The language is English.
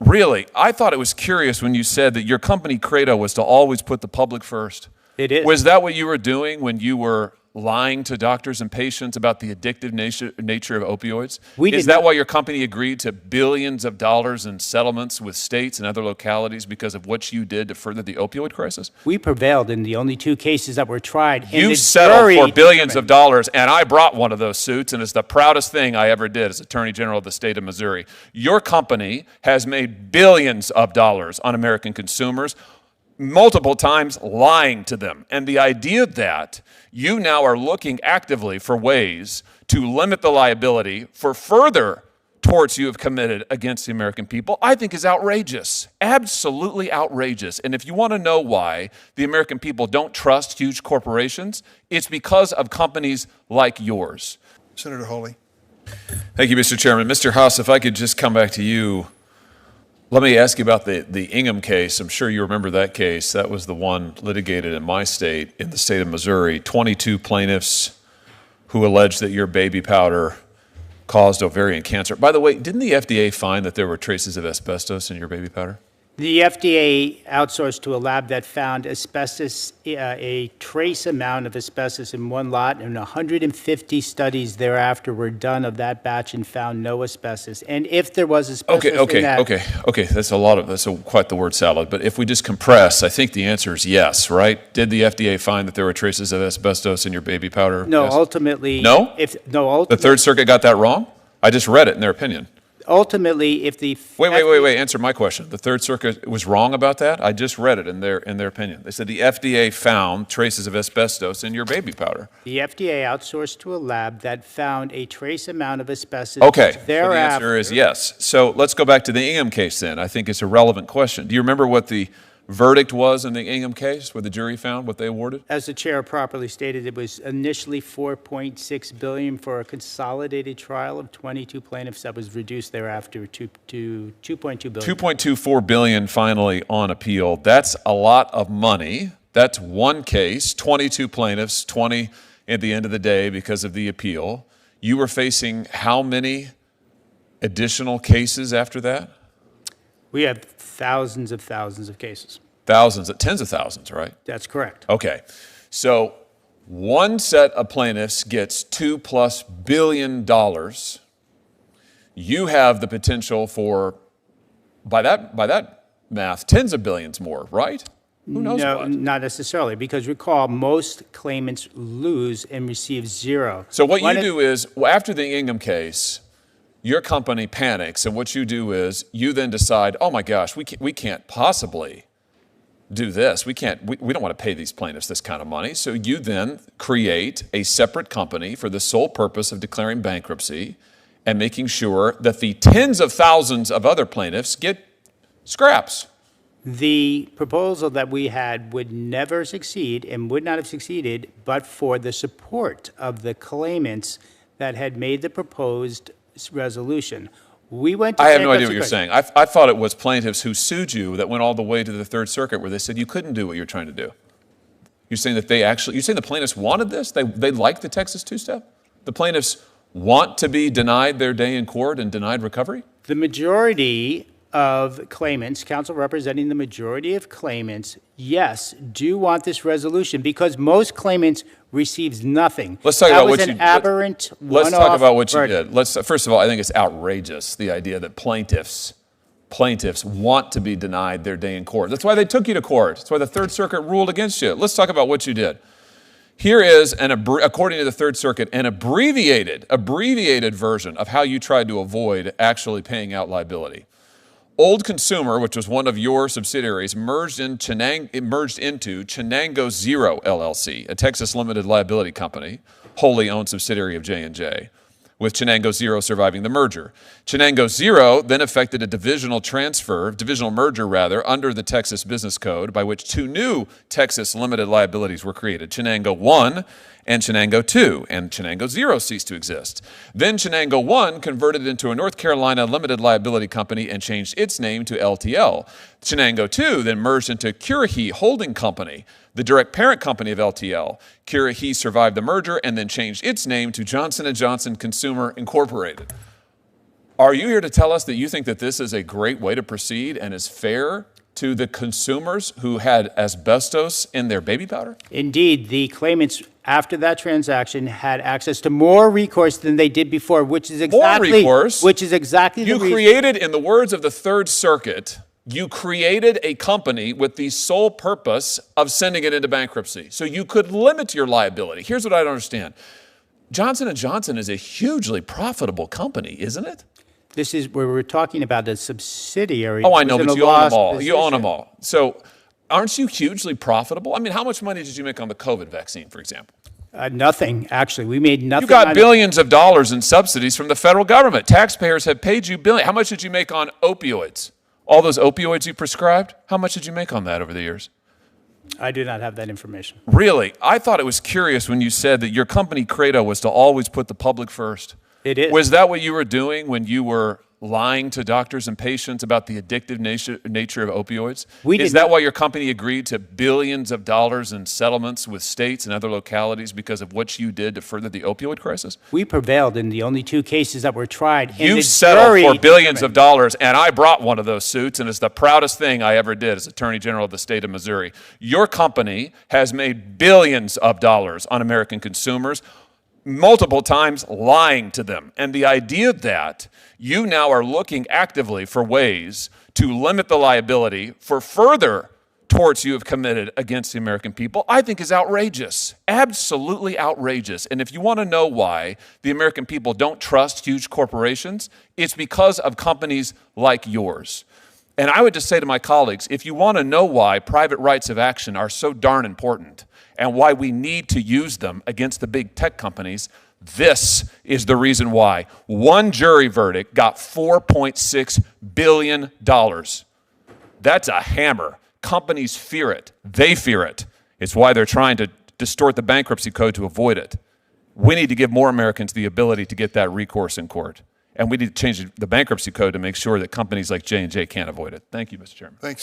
Really? I thought it was curious when you said that your company credo was to always put the public first. It is. Was that what you were doing when you were lying to doctors and patients about the addictive nature of opioids? Is that why your company agreed to billions of dollars in settlements with states and other localities because of what you did to further the opioid crisis? We prevailed in the only 2 cases that were tried. You settled for billions of dollars, and I brought one of those suits, and it's the proudest thing I ever did as Attorney General of the state of Missouri. Your company has made billions of dollars on American consumers, multiple times lying to them. And the idea that you now are looking actively for ways to limit the liability for further torts you have committed against the American people, I think is outrageous. Absolutely outrageous. And if you want to know why the American people don't trust huge corporations, it's because of companies like yours. Senator Hawley. Thank you, Mr. Chairman. Mr. House, if I could just come back to you. Let me ask you about the Ingham case. I'm sure you remember that case. That was the one litigated in my state, in the state of Missouri. 22 plaintiffs who alleged that your baby powder caused ovarian cancer. By the way, didn't the FDA find that there were traces of asbestos in your baby powder? The FDA outsourced to a lab that found asbestos, a trace amount of asbestos in one lot, and 150 studies thereafter were done of that batch and found no asbestos. And if there was asbestos in that... Okay. That's quite the word salad. But if we just compress, I think the answer is yes, right? Did the FDA find that there were traces of asbestos in your baby powder? No, yes. ultimately... No? Ultimately, the Third Circuit got that wrong? I just read it in their opinion. Ultimately, if the... Wait. Answer my question. The Third Circuit was wrong about that? I just read it in their opinion. They said the FDA found traces of asbestos in your baby powder. The FDA outsourced to a lab that found a trace amount of asbestos. Okay, so the thereafter. answer is yes. So let's go back to the Ingham case then. I think it's a relevant question. Do you remember what the verdict was in the Ingham case, what the jury found, what they awarded? As the chair properly stated, it was initially $4.6 billion for a consolidated trial of 22 plaintiffs that was reduced thereafter to $2.2 billion. $2.24 billion finally on appeal. That's a lot of money. That's one case, 22 plaintiffs, 20 at the end of the day because of the appeal. You were facing how many additional cases after that? We have thousands of cases. Thousands, tens of thousands, right? That's correct. Okay. So one set of plaintiffs gets $2+ billion. You have the potential for, by that math, tens of billions more, right? Who knows No, what? not necessarily, because recall, most claimants lose and receive zero. So what you do is, after the Ingham case, your company panics, and what you do is you then decide, oh my gosh, we can't possibly do this. We don't want to pay these plaintiffs this kind of money. So you then create a separate company for the sole purpose of declaring bankruptcy and making sure that the tens of thousands of other plaintiffs get scraps. The proposal that we had would never succeed and would not have succeeded but for the support of the claimants that had made the proposed resolution. We went to I have no idea what you're saying. I thought it was plaintiffs who sued you that went all the way to the Third Circuit where they said you couldn't do what you're trying to do. You're saying that you're saying the plaintiffs wanted this? They like the Texas two-step? The plaintiffs want to be denied their day in court and denied recovery? The majority of claimants, counsel representing the majority of claimants, yes, do want this resolution because most claimants receives nothing. Let's talk about what you did. Aberrant Let's talk about what you verdict. did. First of all, I think it's outrageous, the idea that plaintiffs want to be denied their day in court. That's why they took you to court. That's why the Third Circuit ruled against you. Let's talk about what you did. Here is, according to the Third Circuit, an abbreviated version of how you tried to avoid actually paying out liability. Old Consumer, which was one of your subsidiaries, merged into Chenango Zero LLC, a Texas limited liability company, wholly owned subsidiary of J&J, with Chenango Zero surviving the merger. Chenango Zero then effected a divisional merger under the Texas Business Code by which two new Texas limited liabilities were created, Chenango 1 and Chenango 2, and Chenango Zero ceased to exist. Then Chenango 1 converted into a North Carolina limited liability company and changed its name to LTL. Chenango 2 then merged into Curahee Holding Company, the direct parent company of LTL. Curahee survived the merger and then changed its name to Johnson & Johnson Consumer Incorporated. Are you here to tell us that you think that this is a great way to proceed and is fair to the consumers who had asbestos in their baby powder? Indeed, the claimants after that transaction had access to more recourse than they did before, which is exactly More recourse? which is exactly the You reason. created, in the words of the Third Circuit, you created a company with the sole purpose of sending it into bankruptcy. So you could limit your liability. Here's what I don't understand. Johnson & Johnson is a hugely profitable company, isn't it? This is where we're talking about a subsidiary. Oh, I know, but you own them all. You own position. them all. So aren't you hugely profitable? I mean, how much money did you make on the COVID vaccine, for example? Nothing, actually. We made nothing. You got on it. billions of dollars in subsidies from the federal government. Taxpayers have paid you billions. How much did you make on opioids? All those opioids you prescribed? How much did you make on that over the years? I do not have that information. Really? I thought it was curious when you said that your company credo was to always put the public first. It is. Was that what you were doing when you were lying to doctors and patients about the addictive nature of opioids? Is that why your company agreed to billions of dollars in settlements with states and other localities because of what you did to further the opioid crisis? We prevailed in the only 2 cases that were tried. You settled for billions of dollars, and I brought one of those suits, and it's the proudest thing I ever did as Attorney General of the state of Missouri. Your company has made billions of dollars on American consumers, multiple times lying to them. And the idea that you now are looking actively for ways to limit the liability for further torts you have committed against the American people, I think is outrageous. Absolutely outrageous. And if you want to know why the American people don't trust huge corporations, it's because of companies like yours. And I would just say to my colleagues, if you want to know why private rights of action are so darn important and why we need to use them against the big tech companies, this is the reason why. One jury verdict got $4.6 billion. That's a hammer. Companies fear it. They fear it. It's why they're trying to distort the bankruptcy code to avoid it. We need to give more Americans the ability to get that recourse in court. And we need to change the bankruptcy code to make sure that companies like J&J can't avoid it. Thank you, Mr. Chairman. Thanks.